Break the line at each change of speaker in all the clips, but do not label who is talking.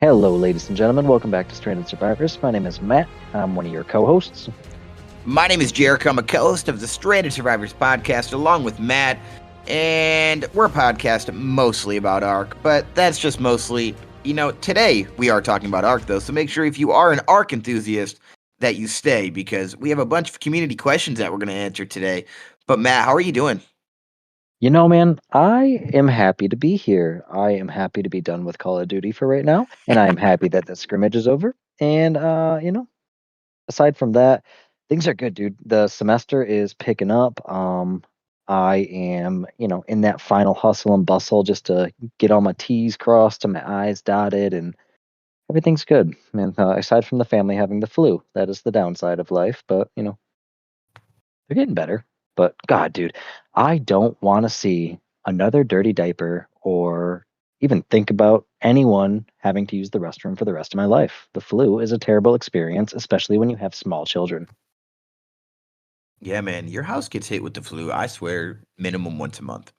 Hello, ladies and gentlemen. Welcome back to Stranded Survivors. My name is Matt. I'm one of your co-hosts.
My name is Jericho. I'm a co-host of the Stranded Survivors podcast, along with Matt, and we're a podcast mostly about Ark, but that's just mostly, today we are talking about Ark, though, so make sure if you are an Ark enthusiast that you stay, because we have a bunch of community questions that we're going to answer today. But Matt, how are you doing?
You know, man, I am happy to be here. I am happy to be done with Call of Duty for right now, and I am happy that the scrimmage is over. And, aside from that, things are good, dude. The semester is picking up. I am, in that final hustle and bustle just to get all my T's crossed and my I's dotted, and everything's good, man. Aside from the family having the flu, that is the downside of life, but, they're getting better. But God, dude, I don't want to see another dirty diaper or even think about anyone having to use the restroom for the rest of my life. The flu is a terrible experience, especially when you have small children.
Yeah, man, your house gets hit with the flu, I swear, minimum once a month.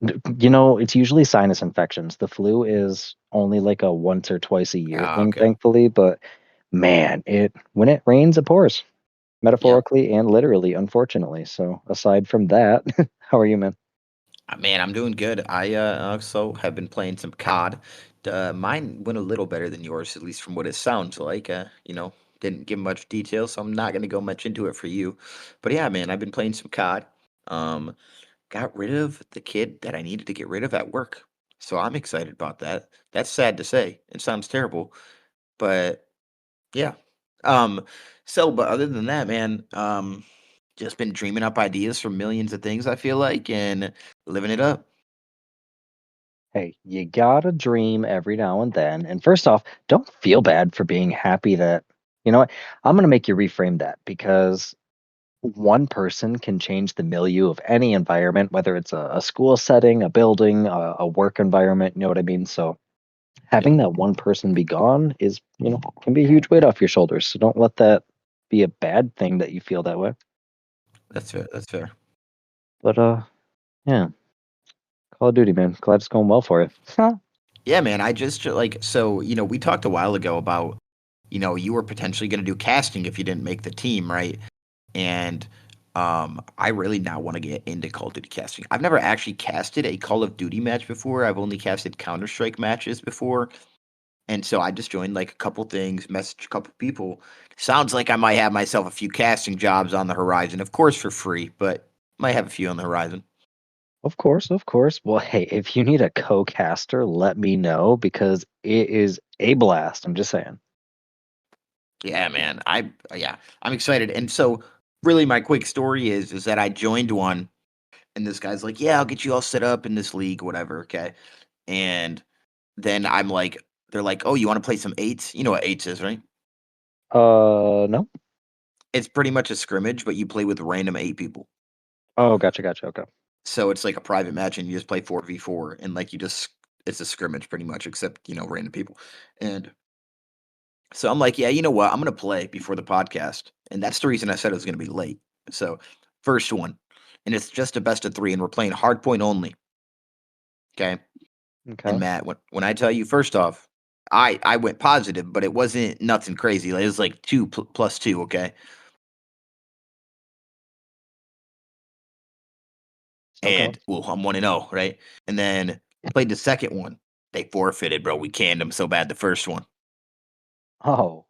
It's usually sinus infections. The flu is only like a once or twice a year
Ah,
thing,
okay.
thankfully. But man, it when it rains, it pours,
Yep.
metaphorically and literally, unfortunately. So aside from that, how are you, man?
Man, I'm doing good. I also have been playing some COD. Mine went a little better than yours, at least from what it sounds like. Didn't give much detail, so I'm not gonna go much into it for you. But yeah, man, I've been playing some COD. Um, got rid of the kid that I needed to get rid of at work, so I'm excited about that. That's sad to say. It sounds terrible, but yeah. Um, but other than that, man, just been dreaming up ideas for millions of things, I feel like, and living it up.
Hey, you gotta dream every now and then. And first off, don't feel bad for being happy that, you know what? I'm gonna make you reframe that because one person can change the milieu of any environment, whether it's a school setting, a building, a work environment, you know what I mean? So
Yeah,
having that one person be gone is, can be a huge weight off your shoulders. So don't let that be a bad thing that you feel that way.
that's fair. That's fair.
But yeah, Call of Duty, man. Glad it's going well for you.
Yeah, man. I just we talked a while ago about, you were potentially going to do casting if you didn't make the team, right? And I really now want to get into Call of Duty casting. I've never actually casted a Call of Duty match before. I've only casted Counter Strike matches before, and so I just joined like a couple things, messaged a couple people. Sounds like I might have myself a few casting jobs on the horizon, of course for free, but might have a few on the horizon.
Of course, of course. Well, hey, if you need a co-caster, let me know because it is a blast. I'm just saying.
Yeah, man. I'm excited. And so really my quick story is that I joined one and this guy's like, "Yeah, I'll get you all set up in this league, whatever, okay?" And then I'm like they're like, "Oh, you want to play some eights?" You know what eights is, right?
No.
It's pretty much a scrimmage, but you play with random 8 people.
Oh, gotcha, gotcha. Okay.
So it's like a private match and you just play 4v4 and like you just it's a scrimmage pretty much except, random people. And so I'm like, "Yeah, you know what? I'm going to play before the podcast." And that's the reason I said it was going to be late. So, first one, and it's just a best of 3 and we're playing hardpoint only, okay? And
Okay.
Matt, when I tell you first off, I went positive, but it wasn't nothing crazy. Like, it was like 2 plus 2, okay?
Okay.
And well, I'm 1-0, right? And then played the second one. They forfeited, bro. We canned them so bad the first one.
Oh,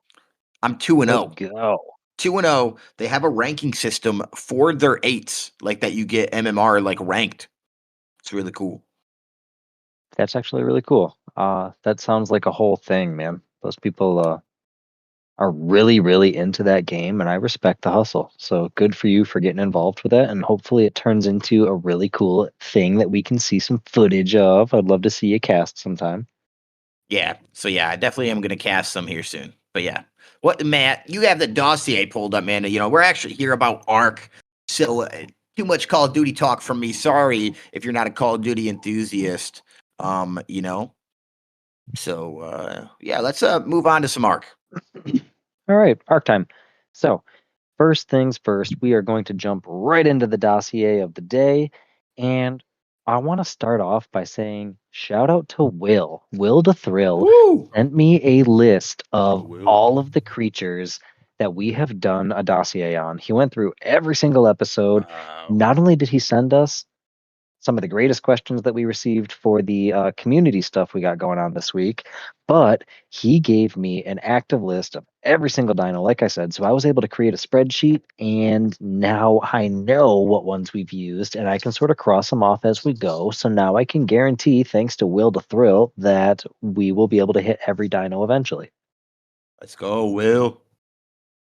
I'm 2 and
let's
0.
go.
2 and 0. They have a ranking system for their eights, like that you get MMR like ranked. It's really cool.
That's actually really cool. That sounds like a whole thing, man. Those people are really, really into that game, and I respect the hustle. So good for you for getting involved with that, and hopefully it turns into a really cool thing that we can see some footage of. I'd love to see you cast sometime.
Yeah. So yeah, I definitely am gonna cast some here soon. But yeah. What Matt, you have the dossier pulled up, man. We're actually here about Ark. So too much Call of Duty talk from me. Sorry if you're not a Call of Duty enthusiast. Um, you know. So yeah, let's move on to some Ark.
All right, arc time. So, first things first, we are going to jump right into the dossier of the day. And I want to start off by saying shout out to Will. Will the Thrill
Woo!
sent me a list
Oh,
of
Will.
all of the creatures that we have done a dossier on. He went through every single episode.
Wow.
Not only did he send us some of the greatest questions that we received for the community stuff we got going on this week. But he gave me an active list of every single dino, like I said. So I was able to create a spreadsheet, and now I know what ones we've used, and I can sort of cross them off as we go. So now I can guarantee, thanks to Will the Thrill, that we will be able to hit every dino eventually.
Let's go, Will.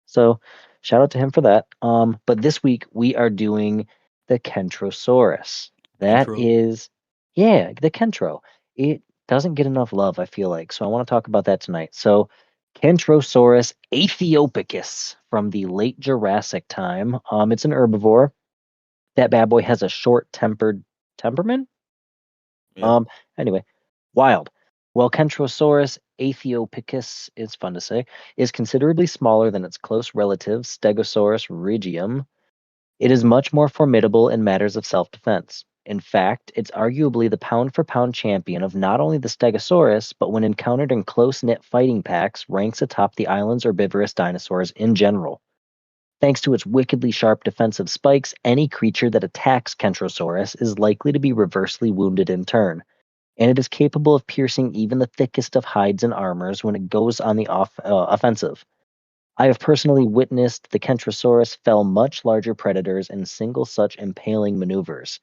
So shout out to him for that. But this week we are doing the Kentrosaurus. That
Intro.
is, yeah, the Kentro. It doesn't get enough love, I feel like. So I want to talk about that tonight. So Kentrosaurus aethiopicus from the late Jurassic time. It's an herbivore. That bad boy has a short-tempered temperament.
Yeah.
Um, anyway, wild. While Kentrosaurus aethiopicus, it's fun to say, is considerably smaller than its close relative Stegosaurus regium, it is much more formidable in matters of self-defense. In fact, it's arguably the pound-for-pound champion of not only the Stegosaurus, but when encountered in close-knit fighting packs, ranks atop the island's herbivorous dinosaurs in general. Thanks to its wickedly sharp defensive spikes, any creature that attacks Kentrosaurus is likely to be reversely wounded in turn, and it is capable of piercing even the thickest of hides and armors when it goes on the offensive. I have personally witnessed the Kentrosaurus fell much larger predators in single such impaling maneuvers.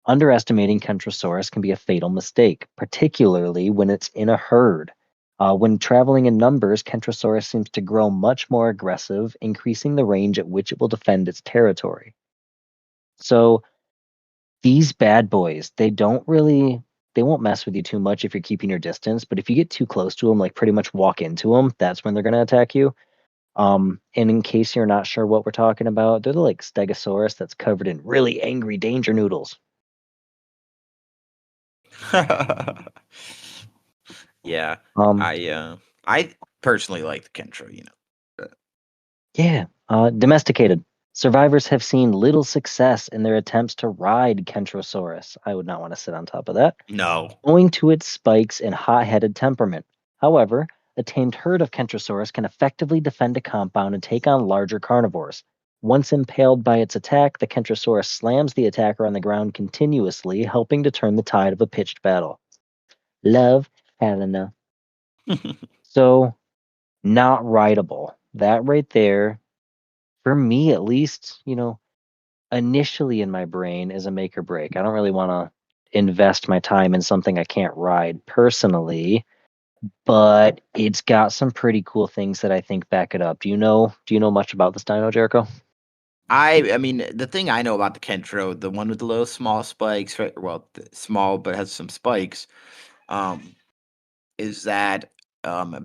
Underestimating Kentrosaurus can be a fatal mistake, particularly when it's in a herd. When traveling in numbers, Kentrosaurus seems to grow much more aggressive, increasing the range at which it will defend its territory. So, these bad boys, they won't mess with you too much if you're keeping your distance, but if you get too close to them, like pretty much walk into them, that's when they're going to attack you. And in case you're not sure what we're talking about, they're the like Stegosaurus that's covered in really angry danger noodles.
Yeah.
Um,
I personally like the Kentro, you know.
yeah, domesticated. Survivors have seen little success in their attempts to ride Kentrosaurus. I would not want to sit on top of that,
No.
owing to its spikes and hot-headed temperament. However, a tamed herd of Kentrosaurus can effectively defend a compound and take on larger carnivores. Once impaled by its attack, the Kentrosaurus slams the attacker on the ground continuously, helping to turn the tide of a pitched battle. Love Helena. So, not rideable. That right there, for me at least, initially in my brain is a make or break. I don't really want to invest my time in something I can't ride personally, but it's got some pretty cool things that I think back it up. Do you know much about this dino, Jericho?
I mean, the thing I know about the Kentro, the one with the little small spikes, right? Well, small but has some spikes, um, is that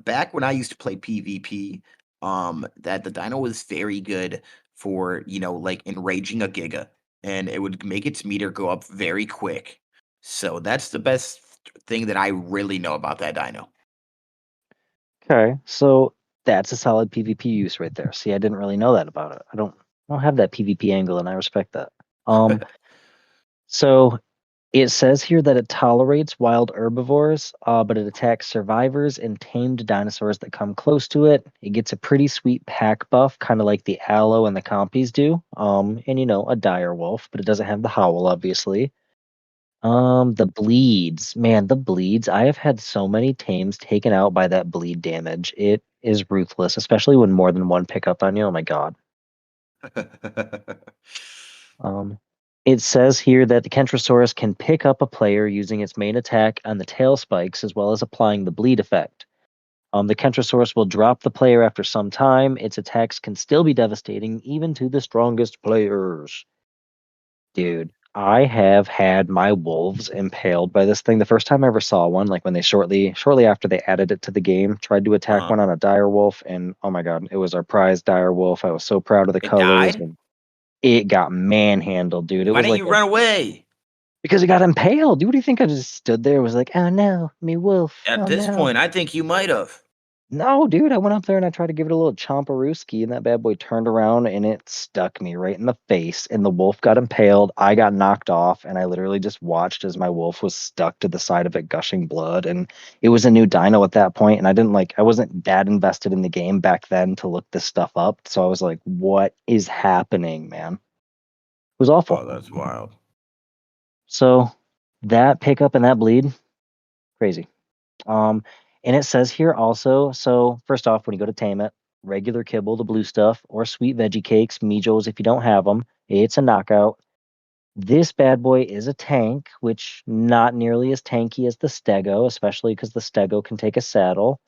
back when I used to play PvP, that the dino was very good for, like enraging a Giga, and it would make its meter go up very quick. So that's the best thing that I really know about that dino.
Okay, so that's a solid PvP use right there. See, I didn't really know that about it. I don't have that PvP angle, and I respect that. So it says here that it tolerates wild herbivores, but it attacks survivors and tamed dinosaurs that come close to it. It gets a pretty sweet pack buff, kind of like the Aloe and the Compies do. And a dire wolf, but it doesn't have the howl, obviously. The bleeds, man, the bleeds. I have had so many tames taken out by that bleed damage. It is ruthless, especially when more than one pick up on you. Oh my god. Um, it says here that the Kentrosaurus can pick up a player using its main attack on the tail spikes as well as applying the bleed effect. The Kentrosaurus will drop the player after some time. Its attacks can still be devastating, even to the strongest players. Dude, I have had my wolves impaled by this thing. The first time I ever saw one, like when they shortly after they added it to the game, tried to attack
Uh-huh.
one on a dire wolf, and oh my god, it was our prized dire wolf. I was so proud of the
It
colors,
died?
and it got manhandled, dude. It
Why
was
didn't
like
you run away?
because it got impaled. Dude, what do you think? I just stood there, was like, oh no, me wolf,
At
oh
this
no.
point, I think you might have.
No, dude, I went up there and I tried to give it a little chomparooski, and that bad boy turned around and it stuck me right in the face. And the wolf got impaled. I got knocked off, and I literally just watched as my wolf was stuck to the side of it, gushing blood. And it was a new dino at that point, and I wasn't that invested in the game back then to look this stuff up. So I was like, what is happening, man? It was
Oh,
awful.
that's wild.
So that pickup and that bleed, crazy. Um, and it says here also, so first off, when you go to tame it, regular kibble, the blue stuff, or sweet veggie cakes, Mijos if you don't have them, it's a knockout. This bad boy is a tank, which not nearly as tanky as the Stego, especially because the Stego can take a saddle.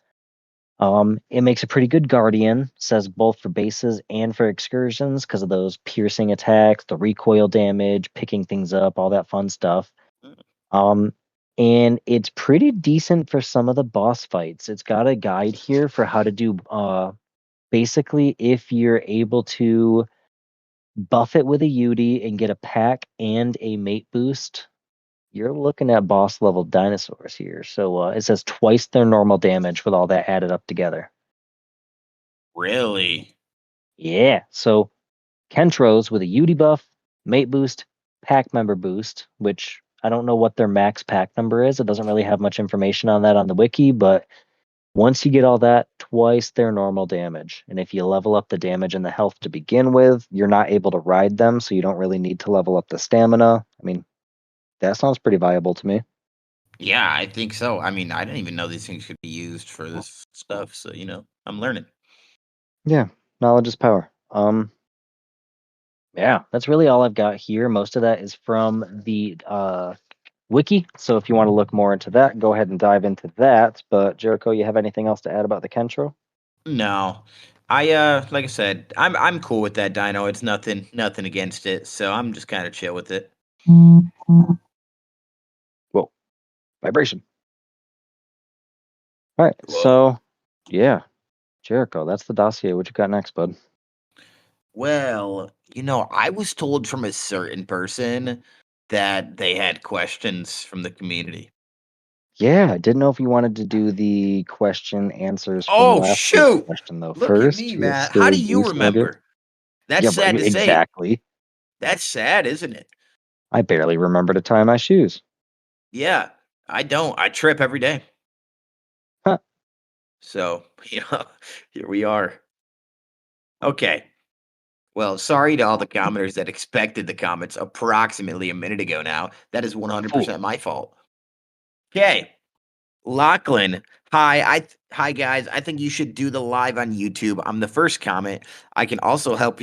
It makes a pretty good guardian, says both for bases and for excursions because of those piercing attacks, the recoil damage, picking things up, all that fun stuff.
Mm.
Um, and it's pretty decent for some of the boss fights. It's got a guide here for how to do basically if you're able to buff it with a UD and get a pack and a mate boost, you're looking at boss level dinosaurs here. So it says twice their normal damage with all that added up together.
Really?
Yeah. So Kentros with a UD buff, mate boost, pack member boost, which I don't know what their max pack number is. It doesn't really have much information on that on the wiki, but once you get all that, twice their normal damage. And if you level up the damage and the health to begin with, you're not able to ride them, so you don't really need to level up the stamina. I mean, that sounds pretty viable to me.
Yeah, I think so. I mean, I didn't even know these things could be used for this stuff. So, I'm learning.
Yeah, knowledge is power. Yeah, that's really all I've got here. Most of that is from the wiki. So if you want to look more into that, go ahead and dive into that. But Jericho, you have anything else to add about the Kentro?
No. Like I said, I'm cool with that dino. It's nothing against it. So I'm just kind of chill with it.
Whoa, vibration. All right,
Whoa.
so yeah, Jericho, that's the dossier. What you got next, bud?
Well, I was told from a certain person that they had questions from the community.
Yeah, I didn't know if you wanted to do the question answers from
Oh,
last week's
shoot.
question though
Look at
first.
me,
You
Matt. How
still
do
do
you
still get.
remember? That's
Yeah,
sad to say.
exactly.
That's sad, isn't it?
I barely remember to tie my shoes.
Yeah, I don't. I trip every day.
Huh.
So, here we are. Okay. Well, sorry to all the commenters that expected the comments approximately a minute ago now. That is
Oh,
100% my fault. Okay. Lachlan, hi guys. I think you should do the live on YouTube. I'm the first comment. I can also help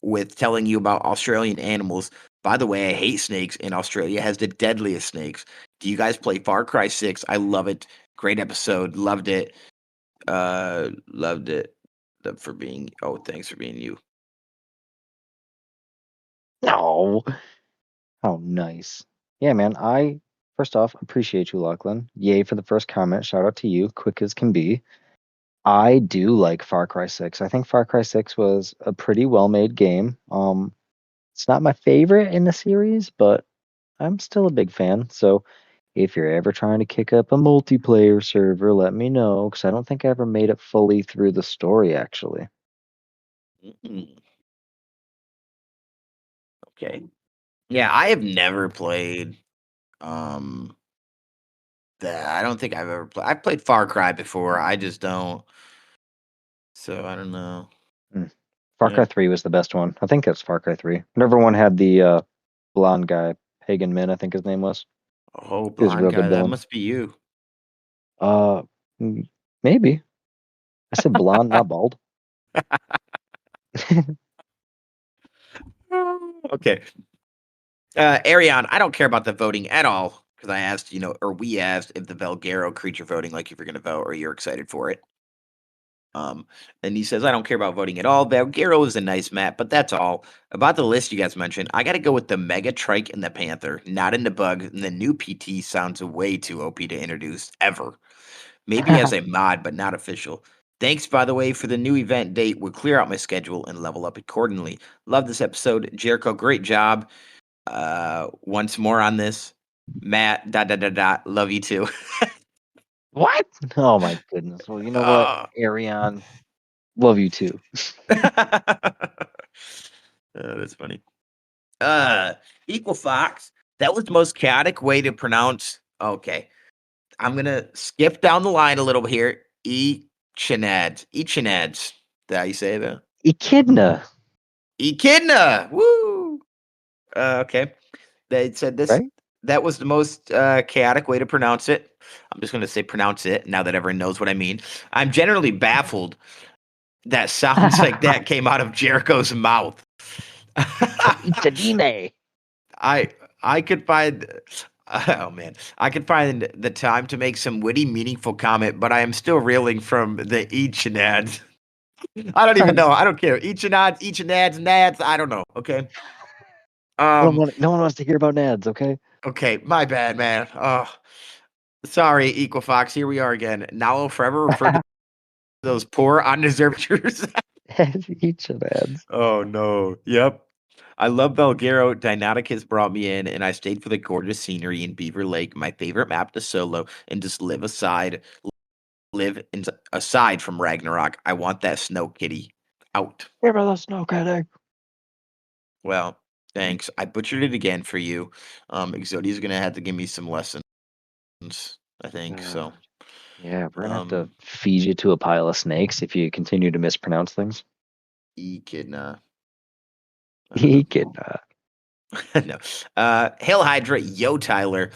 with telling you about Australian animals. By the way, I hate snakes, and Australia has the deadliest snakes. Do you guys play Far Cry 6? I love it. Great episode. Loved it. Loved it. Thanks for being you.
no. How nice. Yeah, man. I first off appreciate you, Lachlan. Yay for the first comment. Shout out to you. Quick as can be. I do like Far Cry 6. I think Far Cry 6 was a pretty well-made game. It's not my favorite in the series, but I'm still a big fan. So if you're ever trying to kick up a multiplayer server, let me know because I don't think I ever made it fully through the story actually.
Mm, okay. Yeah, I have never played um that. I don't think I've ever played. I've played Far Cry before. I just don't. So I don't know.
Mm. Far
Yeah.
Cry 3 was the best one. I think that's Far Cry 3. Whenever one had the blonde guy, Pagan Min, I think his name was.
Oh,
He was a
blonde
real
guy.
good
That
villain.
must be you.
Uh, maybe. I said blonde, not bald.
Okay. Arion, I don't care about the voting at all because I asked, or we asked if the Velgaro creature voting, like if you're going to vote or you're excited for it. Um, and he says, I don't care about voting at all. Valguero is a nice map, but that's all. About the list you guys mentioned, I got to go with the Mega Trike and the Panther, not in the bug. And the new PT sounds way too OP to introduce ever. Maybe as a mod, but not official. Thanks, by the way, for the new event date. We'll clear out my schedule and level up accordingly. Love this episode. Jericho, great job. Once more on this. Matt, dot, dot, dot, dot. Love you too.
What? Oh my goodness. Well, you know what,
Ah.
Arion, love you too.
That's funny. Uh, Equifax. That was the most chaotic way to pronounce. Okay, I'm gonna skip down the line a little bit here. Echinads. Echinads. Is that how you say that?
Echidna,
Echidna. Woo. Okay. They said this.
right?
That was the most chaotic way to pronounce it. I'm just gonna say pronounce it now that everyone knows what I mean. I'm generally baffled that sounds like that came out of Jericho's mouth.
Ichadine.
I I could find oh man, I could find the time to make some witty, meaningful comment, but I am still reeling from the each and ads. I don't even know. I don't care. Each and ads, nads. I don't know. Okay. Um.
No one wants to hear about Nads, okay?
Okay. My bad, man. Oh, sorry, Equifox. Here we are again. Now I'll forever refer to those poor, undeserved cheers.
Ichinads.
Oh no. Yep. I love Belgaro. Dynauticus brought me in, and I stayed for the gorgeous scenery in Beaver Lake, my favorite map to solo, and just aside from Ragnarok. I want that Snow Kitty out.
Give her the snow kidding.
Well, thanks. I butchered it again for you. Exodia's gonna have to give me some lessons, I think. So,
Yeah, we're gonna have to
um,
feed you to a pile of snakes if you continue to mispronounce things.
Echidna. I don't know.
Echidna.
No. Hail Hydra, yo Tyler.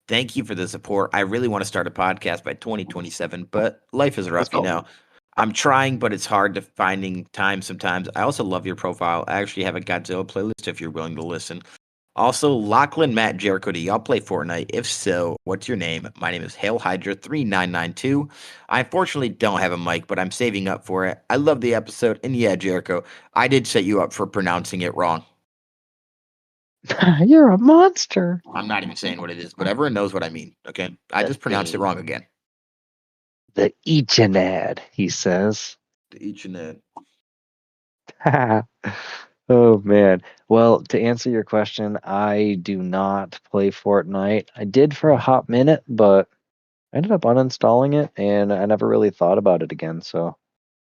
Thank you for the support. I really want to start a podcast by 2027, but life is
Let's
rough, you
go.
know. I'm trying, but it's hard to finding time sometimes. I also love your profile. I actually have a Godzilla playlist if you're willing to listen. Also, Lachlan, Matt, Jericho, do y'all play Fortnite? If so, what's your name? My name is Hail Hydra 3992. I unfortunately don't have a mic, but I'm saving up for it. I love the episode, and yeah, Jericho, I did set you up for pronouncing it wrong.
You're a monster.
I'm not even saying what it is, but everyone knows what I mean. Okay, I
The
just pronounced it
thing.
wrong again.
The Echinad, he says.
Each and that.
Oh man. Well, to answer your question, I do not play Fortnite. I did for a hot minute, but I ended up uninstalling it and I never really thought about it again, so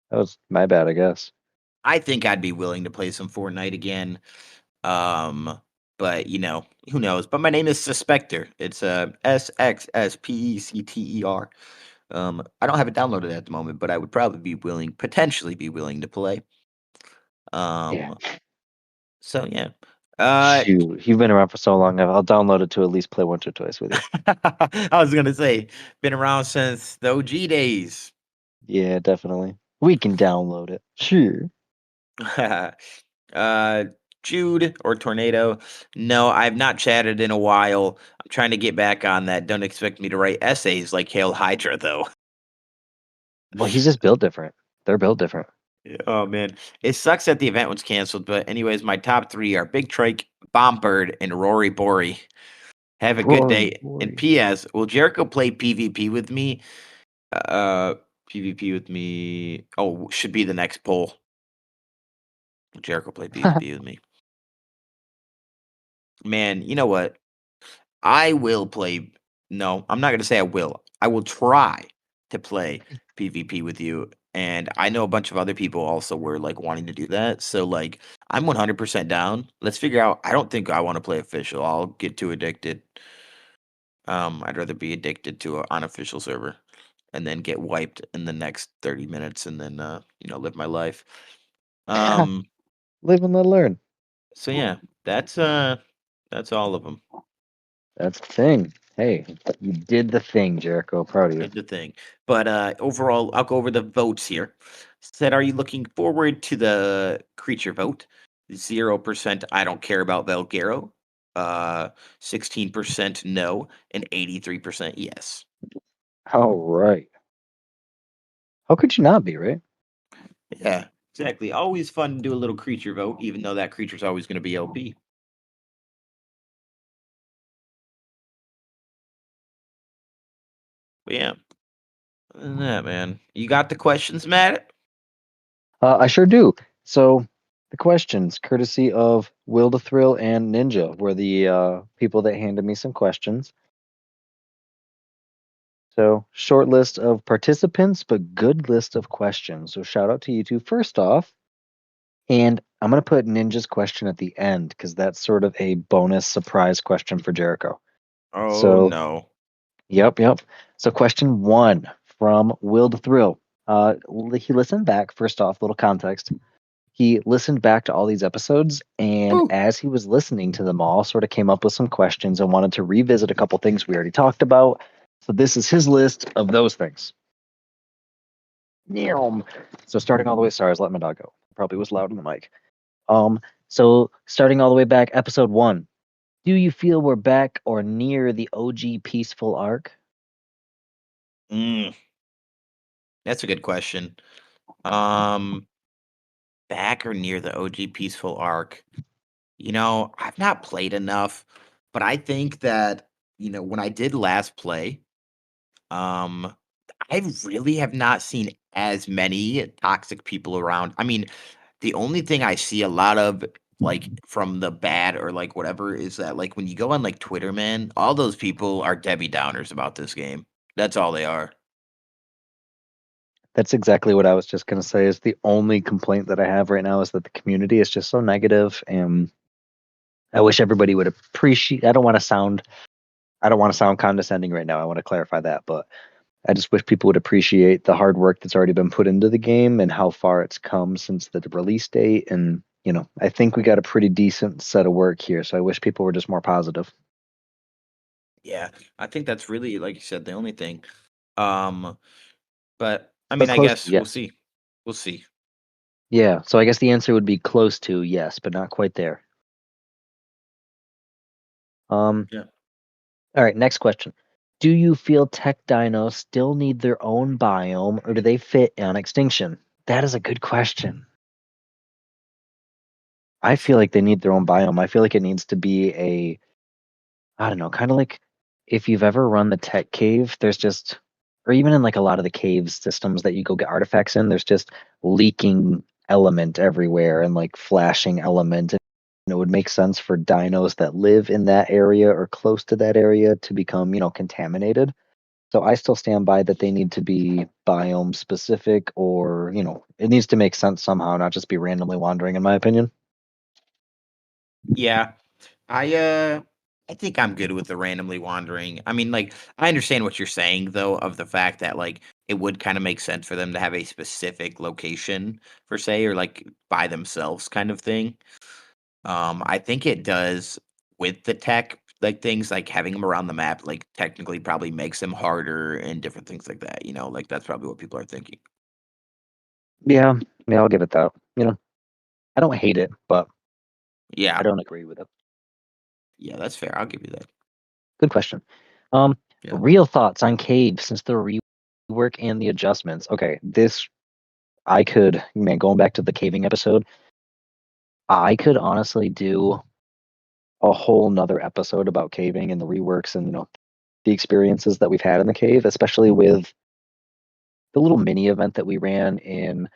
that was my bad, I guess.
I think I'd be willing to play some Fortnite again. Um, but you know, who knows? But my name is Suspector. It's SXSPECTER. I don't have it downloaded at the moment, but I would probably be willing, potentially be willing to play.
Yeah.
Um, so yeah. Uh,
Shoot, you've been around for so long, I'll download it to at least play once or twice with you.
I was gonna say, been around since the OG days.
Yeah, definitely. We can download it. Sure.
uh, Jude or Tornado. No, I've not chatted in a while. I'm trying to get back on that. Don't expect me to write essays like Hail Hydra, though.
Well, he's just built different. They're built different.
Yeah, oh man, it sucks that the event was canceled. But anyways, my top three are Big Trike, Bombird, and Rory Bory. Have a good
Rory
day. And
boy.
P.S. Will Jericho play PvP with me? Uh, PvP with me. Oh, should be the next poll. Will Jericho play PvP with me? Man, you know what? I will play. No, I'm not going to say I will. I will try to play PvP with you. And I know a bunch of other people also were like wanting to do that. So like I'm 100% down. Let's figure out. I don't think I want to play official. I'll get too addicted. I'd rather be addicted to an unofficial server and then get wiped in the next 30 minutes and then live my life. Um
Live and let learn.
so yeah, that's all of them.
That's the thing. Hey, you did the thing, Jericho. Proud of you.
Did the thing. But overall, I'll go over the votes here. Said, are you looking forward to the creature vote? 0% I don't care about Velgaro. 16% no, and 83% yes.
All right. How could you not be, right?
Yeah, exactly. Always fun to do a little creature vote, even though that creature's always going to be LP. But yeah, other than that, man. You got the questions, Matt?
I sure do. So, the questions, courtesy of Will the Thrill and Ninja, were the people that handed me some questions. So, short list of participants, but good list of questions. So, shout out to you two first off. And I'm going to put Ninja's question at the end because that's sort of a bonus surprise question for Jericho.
Oh
So,
no.
yep. So, question one from Will the Thrill. He listened back, first off, little context. He listened back to all these episodes, and
Woo.
as he was listening to them all, sort of came up with some questions and wanted to revisit a couple things we already talked about. So, this is his list of those things. So starting all the way, sorry, I was letting my dog go. Probably was loud in the mic. So starting all the way back, episode 1. Do you feel we're back or near the OG peaceful arc?
Mm, that's a good question. Um, Back or near the OG peaceful arc? I've not played enough, but I think that, when I did last play, um, I really have not seen as many toxic people around. I mean, the only thing I see a lot of, like, from the bad or, like, whatever is that, like, when you go on, like, Twitter, man, all those people are Debbie Downers about this game. That's all they are.
That's exactly what I was just going to say. Is the only complaint that I have right now is that the community is just so negative, and I wish everybody would appreciate. I don't want to sound condescending right now. I want to clarify that, but I just wish people would appreciate the hard work that's already been put into the game and how far it's come since the release date. And, I think we got a pretty decent set of work here. So I wish people were just more positive.
Yeah, I think that's really, like you said, the only thing. Um, but, I
But
mean, I
close to
guess we'll
yes.
see. We'll see.
Yeah. So I guess the answer would be close to yes, but not quite there. Um,
Yeah.
all right, next question. Do you feel tech dinos still need their own biome or do they fit on extinction? That is a good question. I feel like they need their own biome. I feel like it needs to be I don't know, kind of like if you've ever run the tech cave, there's just, or even in like a lot of the cave systems that you go get artifacts in, there's just leaking element everywhere and like flashing element. And it would make sense for dinos that live in that area or close to that area to become, contaminated. So I still stand by that they need to be biome specific or, it needs to make sense somehow, not just be randomly wandering, in my opinion.
Yeah. I think I'm good with the randomly wandering. I mean, like, I understand what you're saying though, of the fact that, like, it would kind of make sense for them to have a specific location per se, or like by themselves kind of thing. I think it does with the tech, like things like having them around the map, like technically probably makes them harder and different things like that. Like that's probably what people are thinking.
Yeah, yeah, I'll give it that. I don't hate it, but I
Yeah.
don't agree with it.
Yeah, that's fair. I'll give you that.
Good question. Um,
Yeah.
real thoughts on Cave since the rework and the adjustments. Okay, this I could, man, going back to the caving episode, I could honestly do a whole nother episode about caving and the reworks and the experiences that we've had in the cave, especially with the little mini event that we ran in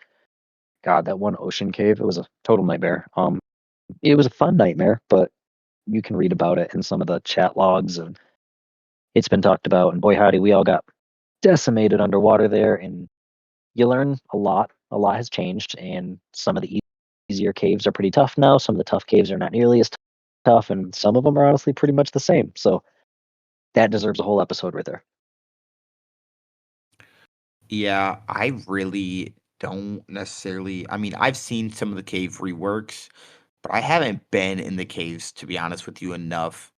God, that one ocean cave. It was a total nightmare. It was a fun nightmare, but you can read about it in some of the chat logs and it's been talked about. And boy, howdy, we all got decimated underwater there. And you learn a lot. A lot has changed, and some of the easier caves are pretty tough now. Some of the tough caves are not nearly as tough, and some of them are honestly pretty much the same. So that deserves a whole episode right there.
Yeah, I really don't necessarily. I mean, I've seen some of the cave reworks, but I haven't been in the caves to be honest with you enough.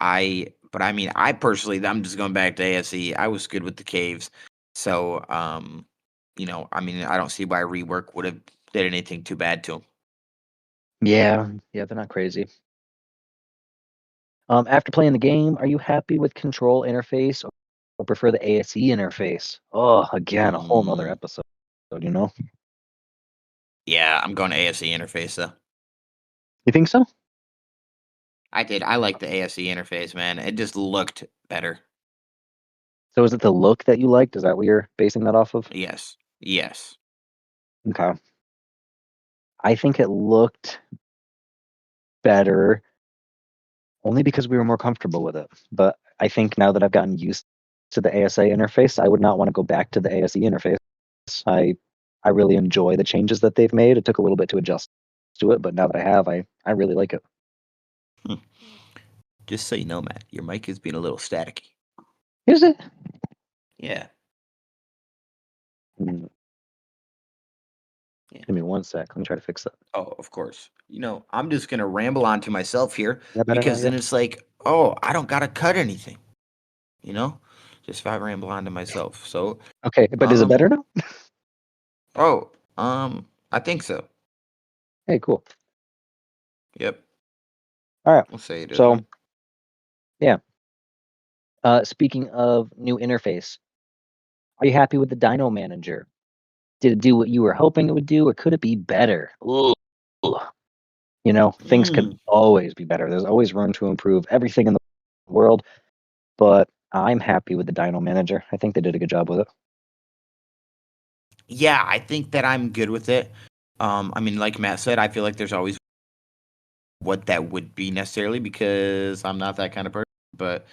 But I mean, I personally, I'm just going back to ASE. I was good with the caves, so I mean, I don't see why rework would have did anything too bad to them.
Yeah, yeah, they're not crazy. After playing the game, are you happy with control interface or prefer the ASE interface? Oh, again, a whole nother
Mm,
episode. You know,
yeah, I'm going to ASE interface though.
you think so?
I did. I like the ASE interface, man. It just looked better.
So is it the look that you liked? Is that what you're basing that off of?
Yes. Yes.
Okay. I think it looked better only because we were more comfortable with it. But I think now that I've gotten used to the ASA interface. I would not want to go back to the ASE interface. I really enjoy the changes that they've made. It took a little bit to adjust to it, but now that I have, I really like it.
Hmm. Just so you know, Matt, your mic is being a little staticky.
Is it?
Yeah.
Mm,
Yeah.
Give me one sec. Let me try to fix that.
Oh, of course. I'm just gonna ramble on to myself here
Is that better now?
because then
Yeah.
it's like, oh, I don't gotta cut anything. You know, just if I ramble on to myself. So,
Okay, but is it
um,
better now?
oh, I think so.
Hey, cool.
Yep.
All right.
We'll say it.
So yeah. Speaking of new interface, are you happy with the Dino Manager? Did it do what you were hoping it would do, or could it be better? Ugh. Things could
Mm,
always be better. There's always room to improve everything in the world, but I'm happy with the Dino Manager. I think they did a good job with it.
yeah, I think that I'm good with it. I mean, like Matt said, I feel like there's always what that would be necessarily because I'm not that kind of person. But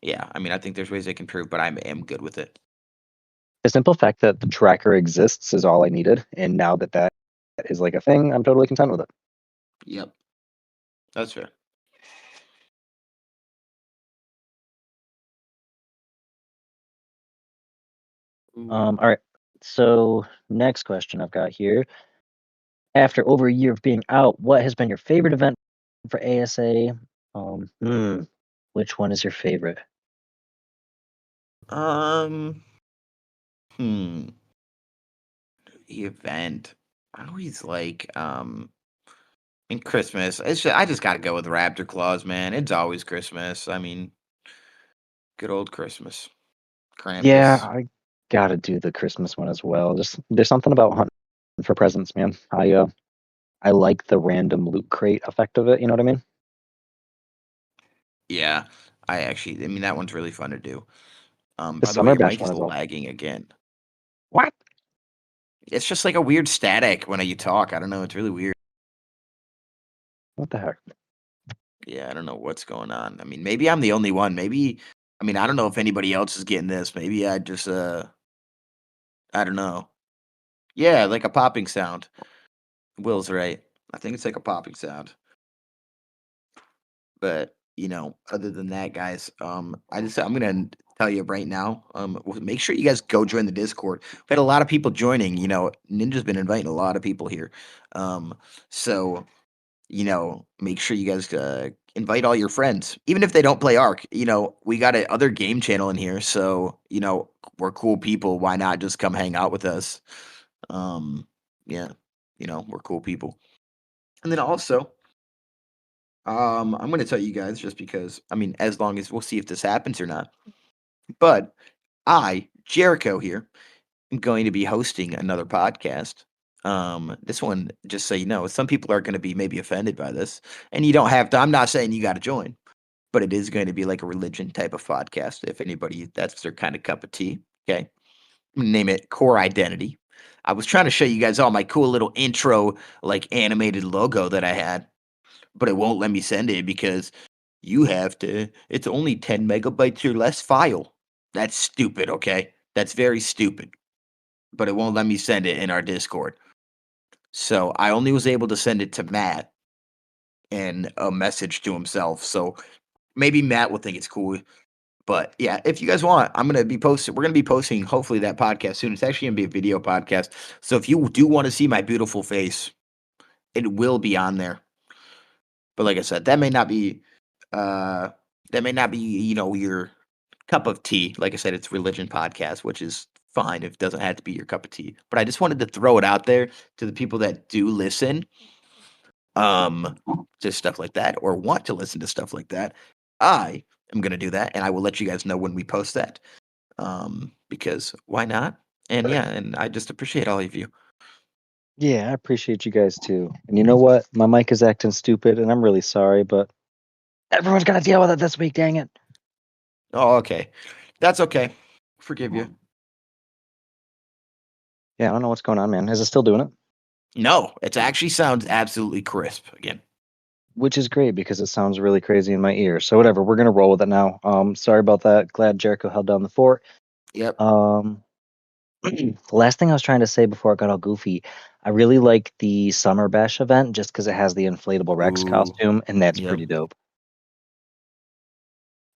yeah, I mean, I think there's ways they can improve, but I am good with it.
The simple fact that the tracker exists is all I needed, and now that is like a thing, I'm totally content with it.
Yep, that's fair.
All right. So next question I've got here. After over a year of being out, what has been your favorite event for ASA? Um, hmm, which one is your favorite?
Um, hmm, event. I always like in Christmas. I just got to go with Raptor Claus, man. It's always Christmas. I mean, good old Christmas.
Yeah,
Krampus.
I gotta do the Christmas one as well. Just there's something about hunting for presents, man. I like the random loot crate effect of it. You know what I mean?
Yeah, I mean, that one's really fun to do.
The
By the way,
summer
your
bash
mic
one
is
as well.
lagging again.
What?
It's just like a weird static when you talk. I don't know. It's really weird.
What the heck?
Yeah, I don't know what's going on. I mean, maybe I'm the only one. Maybe, I mean, I don't know if anybody else is getting this. Maybe I just, I don't know. Yeah, like a popping sound. Will's right. I think it's like a popping sound. But other than that, guys, I'm gonna tell you right now. Make sure you guys go join the Discord. We've had a lot of people joining. Ninja's been inviting a lot of people here. So make sure you guys invite all your friends, even if they don't play Ark. We got a other game channel in here, so we're cool people. Why not just come hang out with us? Um, yeah, we're cool people. And then also, I'm going to tell you guys just because, I mean, as long as we'll see if this happens or not. But Jericho here, am going to be hosting another podcast. This one, just so you know, some people are going to be maybe offended by this, and you don't have to. I'm not saying you got to join, but it is going to be like a religion type of podcast. If anybody, that's their kind of cup of tea. Okay, I'm gonna name it Core Identity. I was trying to show you guys all my cool little intro, like animated logo that I had, but it won't let me send it because it's only 10 megabytes or less file. That's stupid, okay? That's very stupid. But it won't let me send it in our Discord. So I only was able to send it to Matt and a message to himself. So maybe Matt will think it's cool. But yeah, if you guys want, we're gonna be posting hopefully that podcast soon. It's actually gonna be a video podcast. So if you do want to see my beautiful face, it will be on there. But like I said, uh that may not be, your cup of tea. Like I said, it's religion podcast, which is fine if it doesn't have to be your cup of tea. But I just wanted to throw it out there to the people that do listen um to stuff like that or want to listen to stuff like that. I am going to do that and I will let you guys know when we post that. Because why not? And yeah, and I just appreciate all of you.
Yeah, I appreciate you guys too. And you know what? My mic is acting stupid, and I'm really sorry, but everyone's gonna deal with it this week. Dang it!
Oh, okay. That's okay. Forgive you.
Yeah, I don't know what's going on, man. Is it still doing it?
No, it actually sounds absolutely crisp again.
which is great because it sounds really crazy in my ear. So whatever, we're gonna roll with it now. Sorry about that. Glad Jericho held down the fort.
Yep.
Um, the last thing I was trying to say before it got all goofy, I really like the Summer Bash event just because it has the inflatable Rex
Ooh.
costume, and that's
Yep.
pretty dope.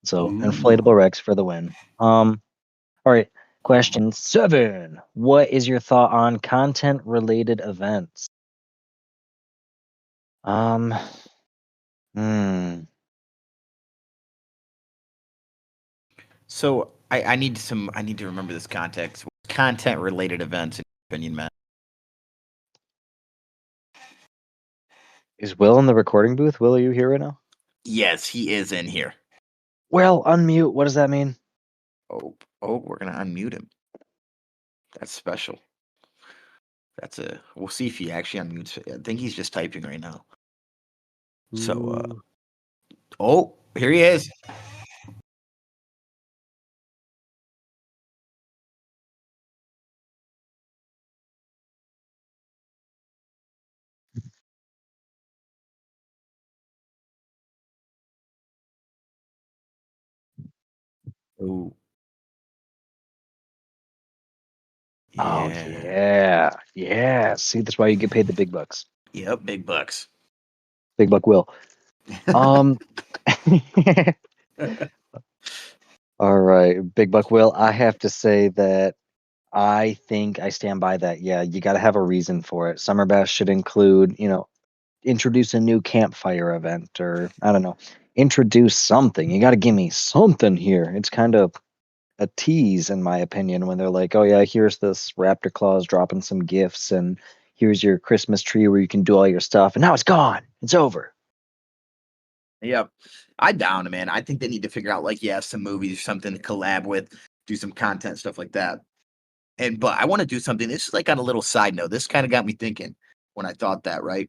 So
Ooh.
inflatable Rex for the win. All right. Question 7. What is your thought on content related events? Um, hmm.
So I need to remember this context. Content related events in your opinion, Matt.
Is Will in the recording booth? Will, are you here right now?
Yes, he is in here.
Well, unmute. What does that mean?
We're gonna unmute him. That's special. We'll see if he actually unmutes. I think he's just typing right now. So
Ooh.
here he is. Oh,
Oh
yeah.
yeah. Yeah. See, that's why you get paid the big bucks.
Yep, big bucks.
Big buck Will. Um all right, big buck Will. I have to say that I think I stand by that. Yeah, you got to have a reason for it. Summer Bash should include, introduce a new campfire event or I don't know, introduce something. You got to give me something here. It's kind of a tease, in my opinion, when they're like, oh, yeah, here's this Raptor Claus dropping some gifts, and here's your Christmas tree where you can do all your stuff, and now it's gone. It's over.
Yep. I down, man. I think they need to figure out like some movies or something to collab with, do some content stuff like that. But I want to do something. This is like on a little side note. This kind of got me thinking when I thought that, right?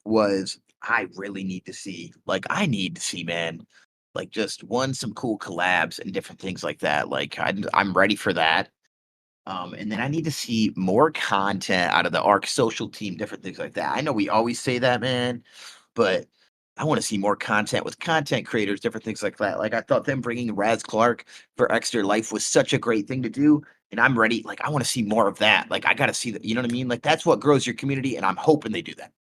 Was I really need to see I need to see, man, like just some cool collabs and different things like that. I'm ready for that. And then I need to see more content out of the ARC social team, different things like that. I know we always say that, man, but I want to see more content with content creators, different things like that. Like I thought them bringing Raz Clark for Extra Life was such a great thing to do. And I'm ready. Like I want to see more of that. Like I got to see that. You know what I mean? Like that's what grows your community. And I'm hoping they do that.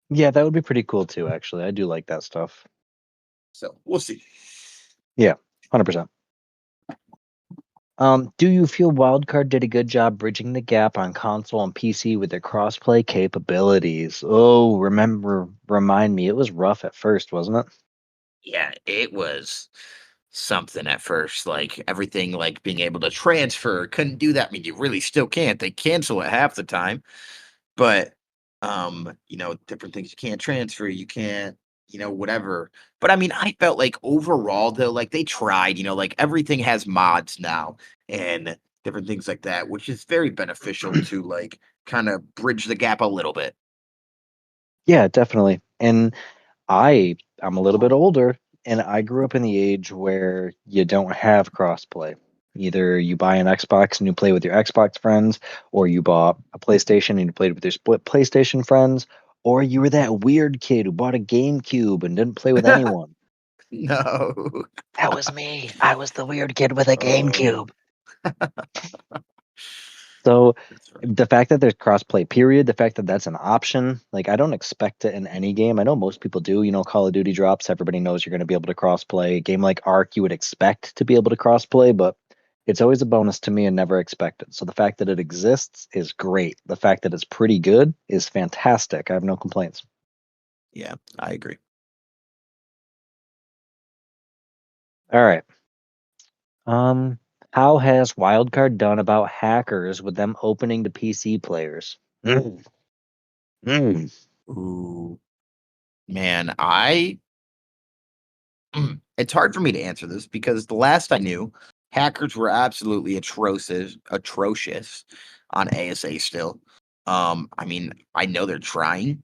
Yeah, that would be pretty cool too, actually. I do like that stuff.
So we'll see.
Yeah, 100%. Do you feel Wildcard did a good job bridging the gap on console and PC with their crossplay capabilities? Oh, remind me, it was rough at first, wasn't it?
Yeah, it was something at first. Like everything, like being able to transfer, couldn't do that. I mean, you really still can't. They cancel it half the time, but different things you can't transfer, you can't, whatever. But I mean, I felt like overall though, like they tried, like everything has mods now and different things like that, which is very beneficial to like kind of bridge the gap a little bit.
Yeah, definitely. And I'm a little bit older, and I grew up in the age where you don't have crossplay. Either you buy an Xbox and you play with your Xbox friends, or you bought a PlayStation and you played with your split PlayStation friends, or you were that weird kid who bought a GameCube and didn't play with anyone.
No.
That was me. I was the weird kid with a
Oh,
GameCube. So
that's right.
the fact that there's crossplay, period, the fact that that's an option, like I don't expect it in any game. I know most people do. Call of Duty drops, everybody knows you're going to be able to crossplay. A game like Ark, you would expect to be able to crossplay, but it's always a bonus to me and never expected. So the fact that it exists is great. The fact that it's pretty good is fantastic. I have no complaints.
Yeah, I agree.
All right. Um, how has Wildcard done about hackers with them opening to PC players? Mm, mm.
Ooh, man, I it's hard for me to answer this because the last I knew, hackers were absolutely atrocious on ASA still. I mean, I know they're trying,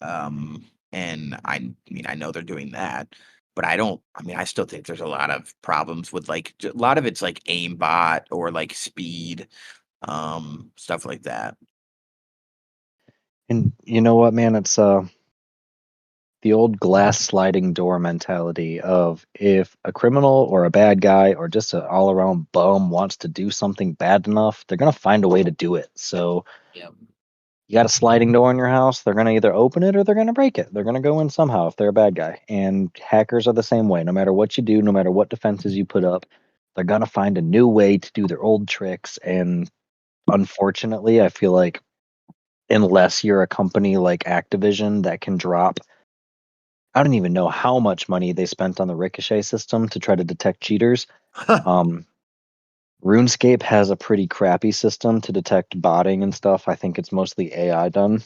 and I mean, I know they're doing that, but I don't. I mean, I still think there's a lot of problems with a lot of it's like aimbot or like speed, stuff like that.
And you know what, man? the old glass sliding door mentality of if a criminal or a bad guy or just an all around bum wants to do something bad enough, they're gonna find a way to do it. So
Yeah.
you got a sliding door in your house, they're gonna either open it or they're gonna break it. They're gonna go in somehow if they're a bad guy. And hackers are the same way. No matter what you do, no matter what defenses you put up, they're gonna find a new way to do their old tricks. And unfortunately, I feel like unless you're a company like Activision that can drop, I don't even know how much money they spent on the Ricochet system to try to detect cheaters. Um, RuneScape has a pretty crappy system to detect botting and stuff. I think it's mostly AI done.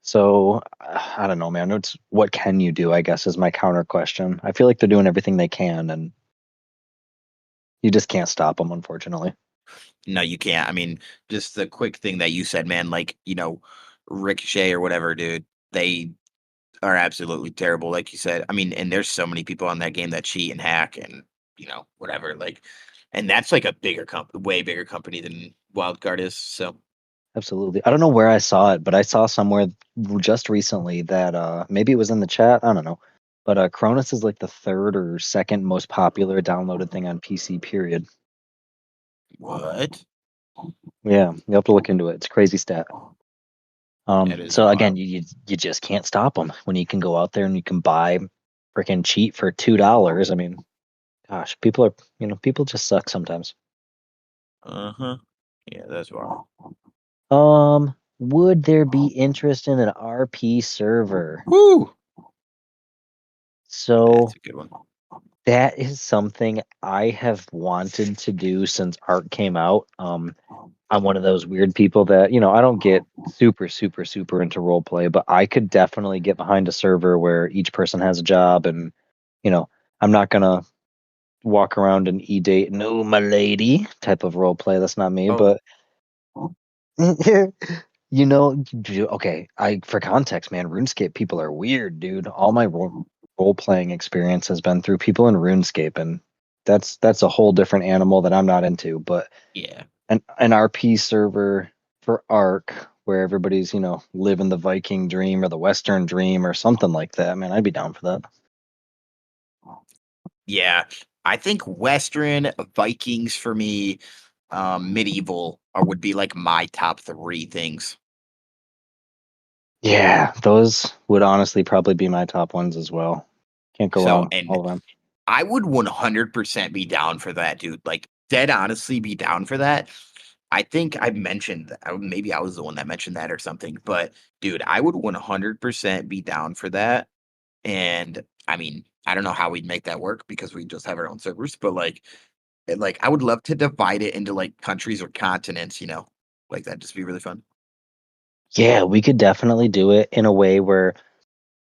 So I don't know, man. It's what can you do? I guess is my counter question. I feel like they're doing everything they can, and you just can't stop them, unfortunately.
No, you can't. I mean, just the quick thing that you said, man, like, Ricochet or whatever, dude, they are absolutely terrible, like you said. I mean, and there's so many people on that game that cheat and hack and, whatever. Like, and that's like a way bigger company than Wildcard is. So,
Absolutely. I don't know where I saw it, but I saw somewhere just recently that maybe it was in the chat. I don't know. But Cronus is like the third or second most popular downloaded thing on PC, period.
what?
Yeah, you have to look into it. It's a crazy stat.
That is
So again,
wild.
you just can't stop them when you can go out there and you can buy freaking cheat for $2. I mean, gosh, people just suck sometimes.
Uh-huh. Yeah, that's wild.
Would there be interest in an RP server?
Woo! That's
So
a good one.
that is something I have wanted to do since Arc came out. I'm one of those weird people that, I don't get super, super, super into role play, but I could definitely get behind a server where each person has a job and, you know, I'm not gonna walk around and e-date, no, my lady type of role play. That's not me,
Oh,
but okay, I for context, man, RuneScape people are weird, dude. All my role playing experience has been through people in RuneScape, and that's a whole different animal that I'm not into. But
yeah.
an RP server for Ark where everybody's, living the Viking dream or the Western dream or something like that, man, I'd be down for that.
Yeah. I think Western Vikings for me, medieval would be like my top three things.
Yeah, those would honestly probably be my top ones as well. Can't go
So,
wrong,
and
all of them.
I would 100% be down for that, dude. Like, dead honestly, be down for that. I think I mentioned that. Maybe I was the one that mentioned that or something. But, dude, I would 100% be down for that. And I mean, I don't know how we'd make that work because we just have our own servers. But like, I would love to divide it into like countries or continents. Like that just be really fun.
Yeah, we could definitely do it in a way where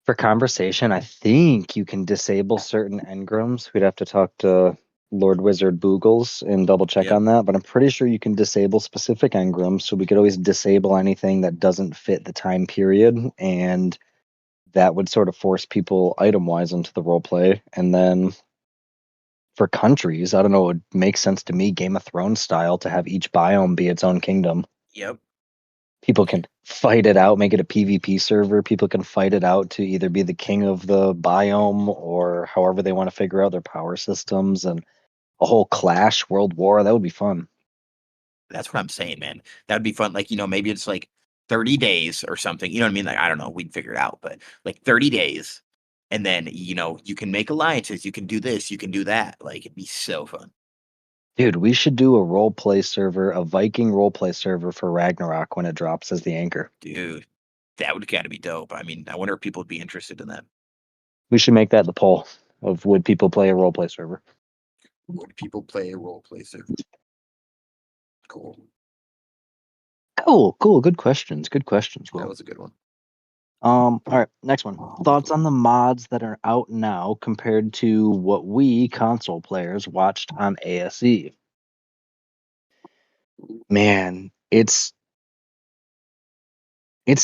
for conversation, I think you can disable certain engrams. We'd have to talk to Lord Wizard Boogles and double check
Yep.
on that, but I'm pretty sure you can disable specific engrams, so we could always disable anything that doesn't fit the time period, and that would sort of force people item wise into the role play. And then for countries, I don't know, it would make sense to me, Game of Thrones style, to have each biome be its own kingdom.
Yep.
People can fight it out, make it a PvP server. People can fight it out to either be the king of the biome or however they want to figure out their power systems and a whole clash, world war. That would be fun.
That's what I'm saying, man. That'd be fun. Like, maybe it's like 30 days or something. You know what I mean? Like, I don't know. We'd figure it out, but like 30 days. And then, you can make alliances. You can do this. You can do that. Like, it'd be so fun.
Dude, we should do a role play server, a Viking role play server for Ragnarok when it drops as the anchor.
Dude, that would gotta be dope. I mean, I wonder if people would be interested in that.
We should make that the poll of would people play a role play server.
Would people play a role play server? Cool.
Cool, cool. Good questions. Good questions,
That
Will.
was a good one.
All right, next one. Thoughts on the mods that are out now compared to what we console players watched on ASE? Man, it's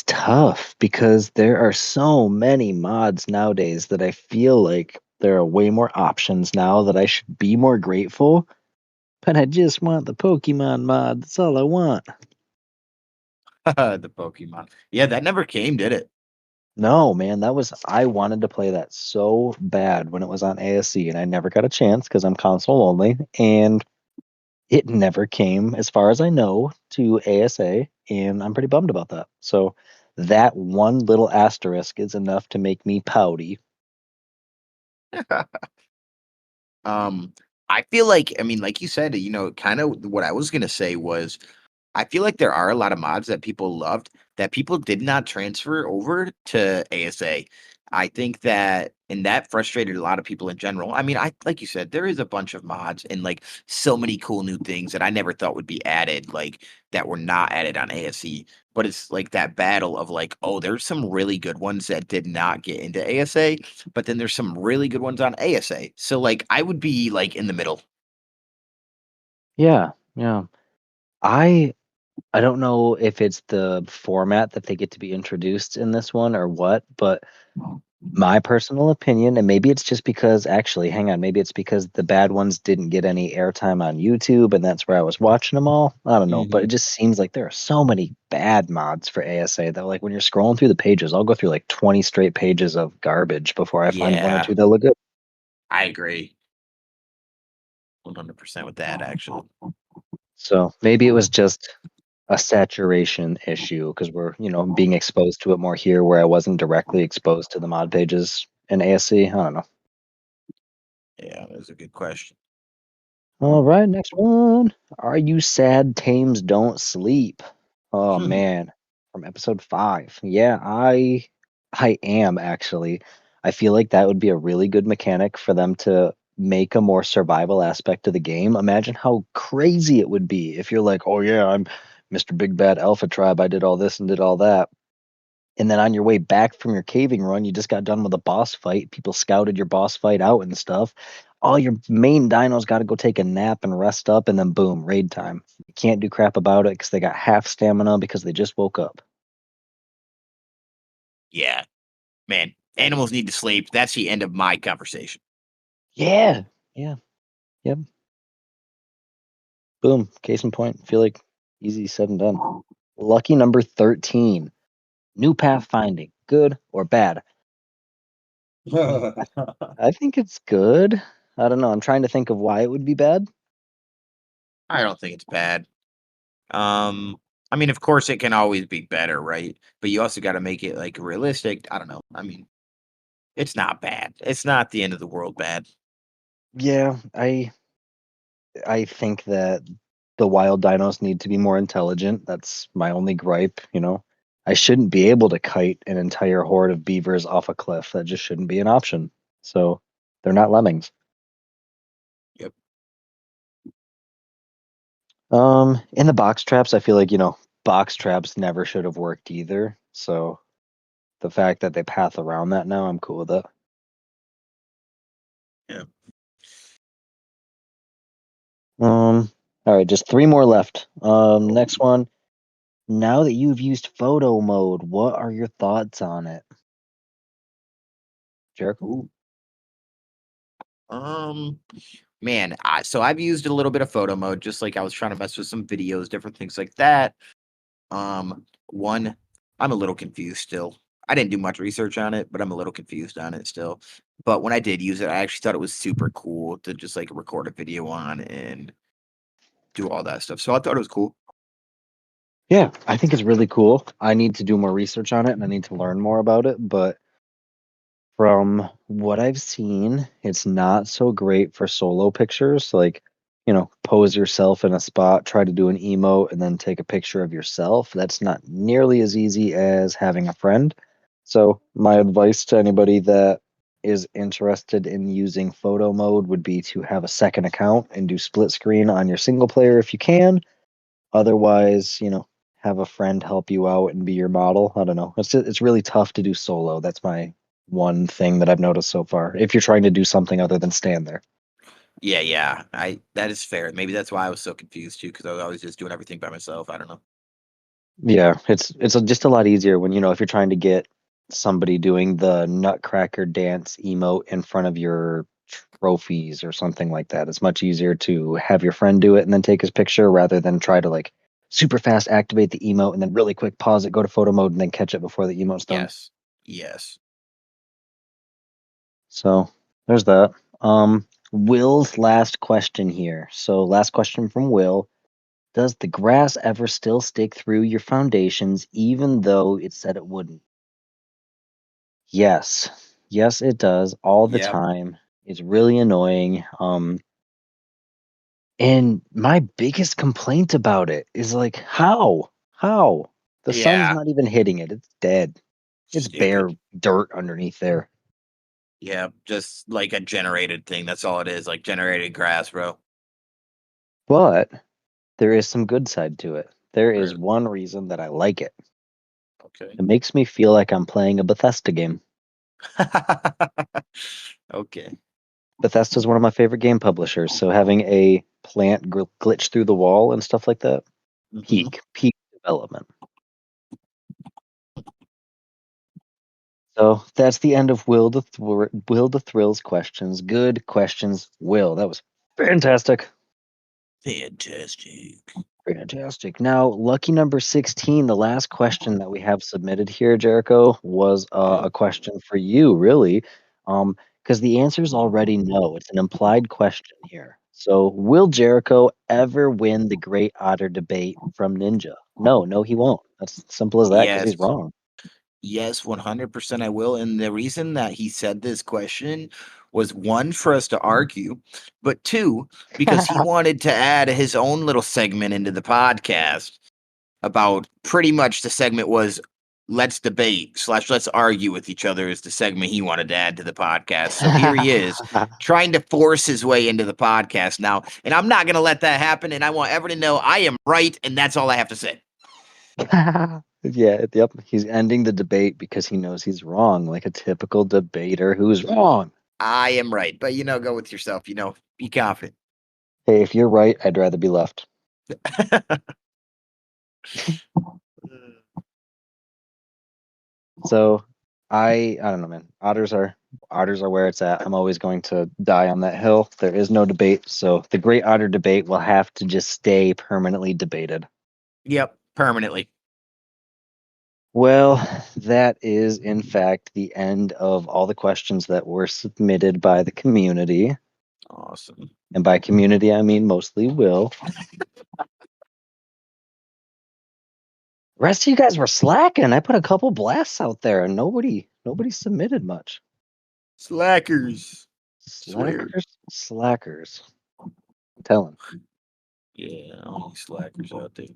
tough because there are so many mods nowadays that I feel like there are way more options now that I should be more grateful, but I just want the Pokemon mod. That's all I want.
The Pokemon. Yeah, that never came, did it?
No, man, I wanted to play that so bad when it was on ASC, and I never got a chance because I'm console only, and it never came, as far as I know, to ASA, and I'm pretty bummed about that. So that one little asterisk is enough to make me pouty.
Um, I feel like, I mean, like you said, kind of what I was gonna say was I feel like there are a lot of mods that people loved that people did not transfer over to ASA. I think that and that frustrated a lot of people in general. I mean, I like you said, there is a bunch of mods and like so many cool new things that I never thought would be added, like that were not added on ASE. But it's like that battle of like, oh, there's some really good ones that did not get into ASA, but then there's some really good ones on ASA. So like I would be like in the middle.
Yeah, yeah. I I don't know if it's the format that they get to be introduced in this one or what, but my personal opinion, and maybe it's just because actually, hang on, maybe it's because the bad ones didn't get any airtime on YouTube and that's where I was watching them all. I don't know, but it
Mhm.
just seems like there are so many bad mods for ASA that like when you're scrolling through the pages, I'll go through like 20 straight pages of garbage before I find one or
Yeah,
two that look good.
I agree. 100% with that, actually.
So maybe it was just a saturation issue because we're, being exposed to it more here where I wasn't directly exposed to the mod pages in ASC. I don't know.
Yeah, that's a good question.
All right, next one. Are you sad Tames don't sleep? Oh man, from episode 5. Yeah, I am actually. I feel like that would be a really good mechanic for them to make a more survival aspect to the game. Imagine how crazy it would be if you're like, "Oh yeah, I'm Mr. Big Bad Alpha Tribe. I did all this and did all that." And then on your way back from your caving run, you just got done with a boss fight. People scouted your boss fight out and stuff. All your main dinos got to go take a nap and rest up, and then boom, raid time. You can't do crap about it because they got half stamina because they just woke up.
Yeah, man, animals need to sleep. That's the end of my conversation.
Yeah, yeah, yep. Boom. Case in point. Feel like easy said and done. Lucky number 13. New path finding. Good or bad? I think it's good. I don't know. I'm trying to think of why it would be bad.
I don't think it's bad. I mean, of course, it can always be better, right? But you also got to make it like realistic. I don't know. I mean, it's not bad. It's not the end of the world bad.
Yeah, I think that the wild dinos need to be more intelligent. That's my only gripe. I shouldn't be able to kite an entire horde of beavers off a cliff. That just shouldn't be an option. So they're not lemmings.
Yep.
In the box traps, I feel like, box traps never should have worked either. So the fact that they path around that now, I'm cool with it.
Yeah.
All right, just three more left. Next one. Now that you've used photo mode, what are your thoughts on it, Jericho?
Ooh. Um, Man, so I've used a little bit of photo mode, just like I was trying to mess with some videos, different things like that. One, I'm a little confused still. I didn't do much research on it, but I'm a little confused on it still. But when I did use it, I actually thought it was super cool to just like record a video on and do all that stuff. So I thought it was cool.
Yeah, I think it's really cool. I need to do more research on it and I need to learn more about it, but from what I've seen, it's not so great for solo pictures. Like, pose yourself in a spot, try to do an emote, and then take a picture of yourself. That's not nearly as easy as having a friend. So, my advice to anybody that is interested in using photo mode would be to have a second account and do split screen on your single player if you can. Otherwise, have a friend help you out and be your model. I don't know. It's really tough to do solo. That's my one thing that I've noticed so far. If you're trying to do something other than stand there.
Yeah, yeah. I That is fair. Maybe that's why I was so confused too, because I was always just doing everything by myself. I don't know.
Yeah, just a lot easier when if you're trying to get somebody doing the Nutcracker dance emote in front of your trophies or something like that. It's much easier to have your friend do it and then take his picture rather than try to like super fast activate the emote and then really quick pause it, go to photo mode, and then catch it before the emote's done.
Yes. Yes.
So there's that. Will's last question here. So last question from Will. Does the grass ever still stick through your foundations even though it said it wouldn't? Yes. Yes, it does all the
Yep.
time. It's really annoying. And my biggest complaint about it is like, how? How? The sun's
Yeah.
not even hitting it. It's dead. It's bare
Stupid.
dirt underneath there.
Yeah. Just like a generated thing. That's all it is. Like generated grass, bro.
But there is some good side to it. There is
Really.
one reason that I like it.
Okay.
It makes me feel like I'm playing a Bethesda game.
Okay.
Bethesda is one of my favorite game publishers, so having a plant glitch through the wall and stuff like that,
Hmm.
peak development. So that's the end of Will the Thrills questions. Good questions, Will. That was fantastic.
Fantastic.
Fantastic. Now, lucky number 16, the last question that we have submitted here, Jericho, was
Okay.
a question for you, really. Because the answer is already no. It's an implied question here. So, will Jericho ever win the Great Otter debate from Ninja? No, no, he won't. That's simple as that because he's
Yes.
wrong.
Yes, 100% I will. And the reason that he said this question was one, for us to argue, but two, because he wanted to add his own little segment into the podcast about pretty much the segment was let's debate slash let's argue with each other is the segment he wanted to add to the podcast. So here he is trying to force his way into the podcast now. And I'm not going to let that happen. And I want everyone to know I am right. And that's all I have to say.
Yeah, yep. He's ending the debate because he knows he's wrong, like a typical debater who's wrong.
I am right. But, go with yourself, be confident.
Hey, if you're right, I'd rather be left. So I don't know, man. Otters are where it's at. I'm always going to die on that hill. There is no debate. So the Great Otter debate will have to just stay permanently debated.
Yep, permanently.
Well, that is in fact the end of all the questions that were submitted by the community.
Awesome.
And by community I mean mostly Will. Rest of you guys were slacking. I put a couple blasts out there and nobody submitted much.
Slackers. Swear.
Slackers. I'm telling.
Yeah, all you slackers out there,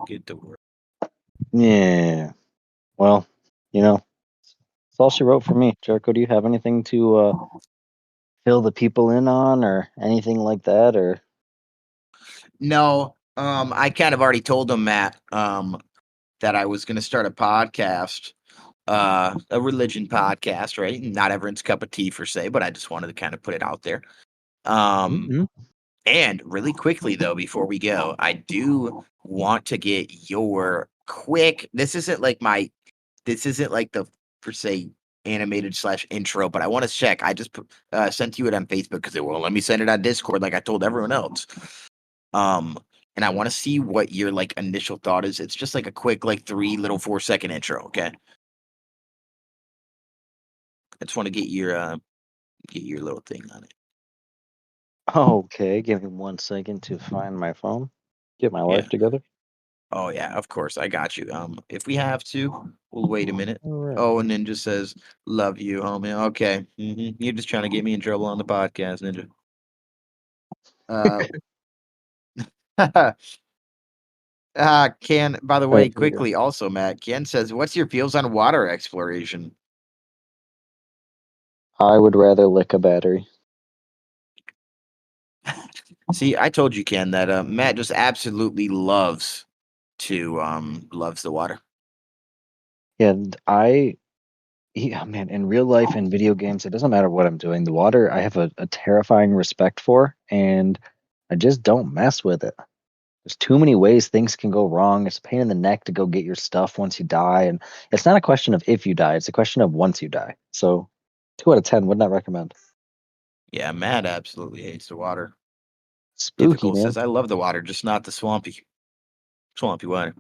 get to work.
Yeah. Well, that's all she wrote for me. Jericho, do you have anything to fill the people in on or anything like that? Or
No, I kind of already told him, Matt, that I was gonna start a podcast, a religion podcast, right? Not everyone's cup of tea per se, but I just wanted to kind of put it out there. Um,
Mhm.
and really quickly though, before we go, I do want to get your quick. This isn't like the per se animated slash intro, but I want to check. I just sent you it on Facebook because it won't let me send it on Discord like I told everyone else. Um, and I want to see what your like initial thought is. It's just like a quick, like 4-second intro. Okay. I just want to get your little thing on it.
Okay, give me 1 second to find my phone. Get my
Yeah.
life together.
Oh yeah, of course. I got you. If we have to, we'll wait a minute.
All right.
Oh, and Ninja says, "Love you, homie." Okay. You're just trying to get me in trouble on the podcast, Ninja. Uh, Ken, by the
All
way,
right, here we go.
quickly also, Matt, Ken says, "What's your feels on water exploration?"
I would rather lick a battery.
See, I told you, Ken, that Matt just absolutely loves the water.
And yeah, man, in real life and video games, it doesn't matter what I'm doing. The water, I have a terrifying respect for, and I just don't mess with it. There's too many ways things can go wrong. It's a pain in the neck to go get your stuff once you die. And it's not a question of if you die, it's a question of once you die. So 2 out of 10 would not recommend.
Yeah, Matt absolutely hates the water.
Spooky,
Typical
man.
says, "I love the water, just not the swampy water."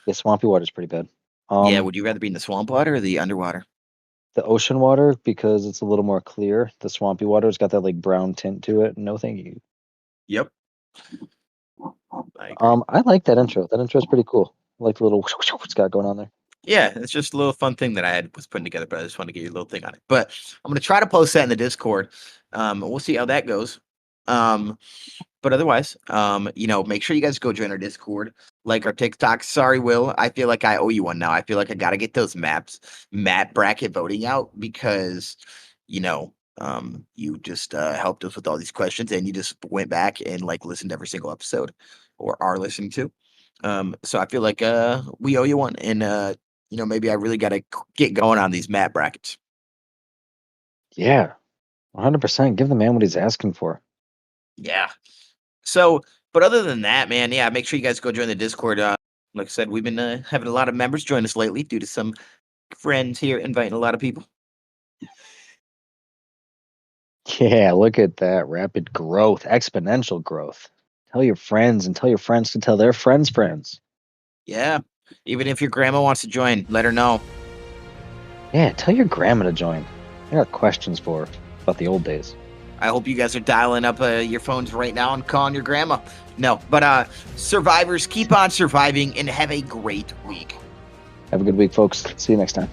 Yeah, swampy water's pretty bad.
Yeah,
Um,
would you rather be in the swamp water or the underwater?
the ocean water because it's a little more clear. The swampy water's got that like brown tint to it. No, thank you.
Yep. I agree.
I like that intro. That intro is pretty cool. I like the little it's got going on there.
Yeah, it's just a little fun thing that I was putting together, but I just wanted to get your little thing on it. But I'm gonna try to post that in the Discord. We'll see how that goes. But otherwise, make sure you guys go join our Discord, like our TikTok. Sorry, Will, I feel like I owe you one now. I feel like I gotta get those map bracket voting out because you just helped us with all these questions and you just went back and like listened to every single episode or are listening to. So I feel like we owe you one, and maybe I really gotta get going on these map brackets.
Yeah, 100%. Give the man what he's asking for.
Yeah. So, but other than that, man, yeah, make sure you guys go join the Discord. Like I said, we've been having a lot of members join us lately due to some friends here inviting a lot of people.
Yeah, look at that rapid growth, exponential growth. Tell your friends and tell your friends to tell their friends.
Yeah. Even if your grandma wants to join, let her know.
Yeah, tell your grandma to join. I got questions for her about the old days.
I hope you guys are dialing up your phones right now and calling your grandma. No, but survivors, keep on surviving and have a great week.
Have a good week, folks. See you next time.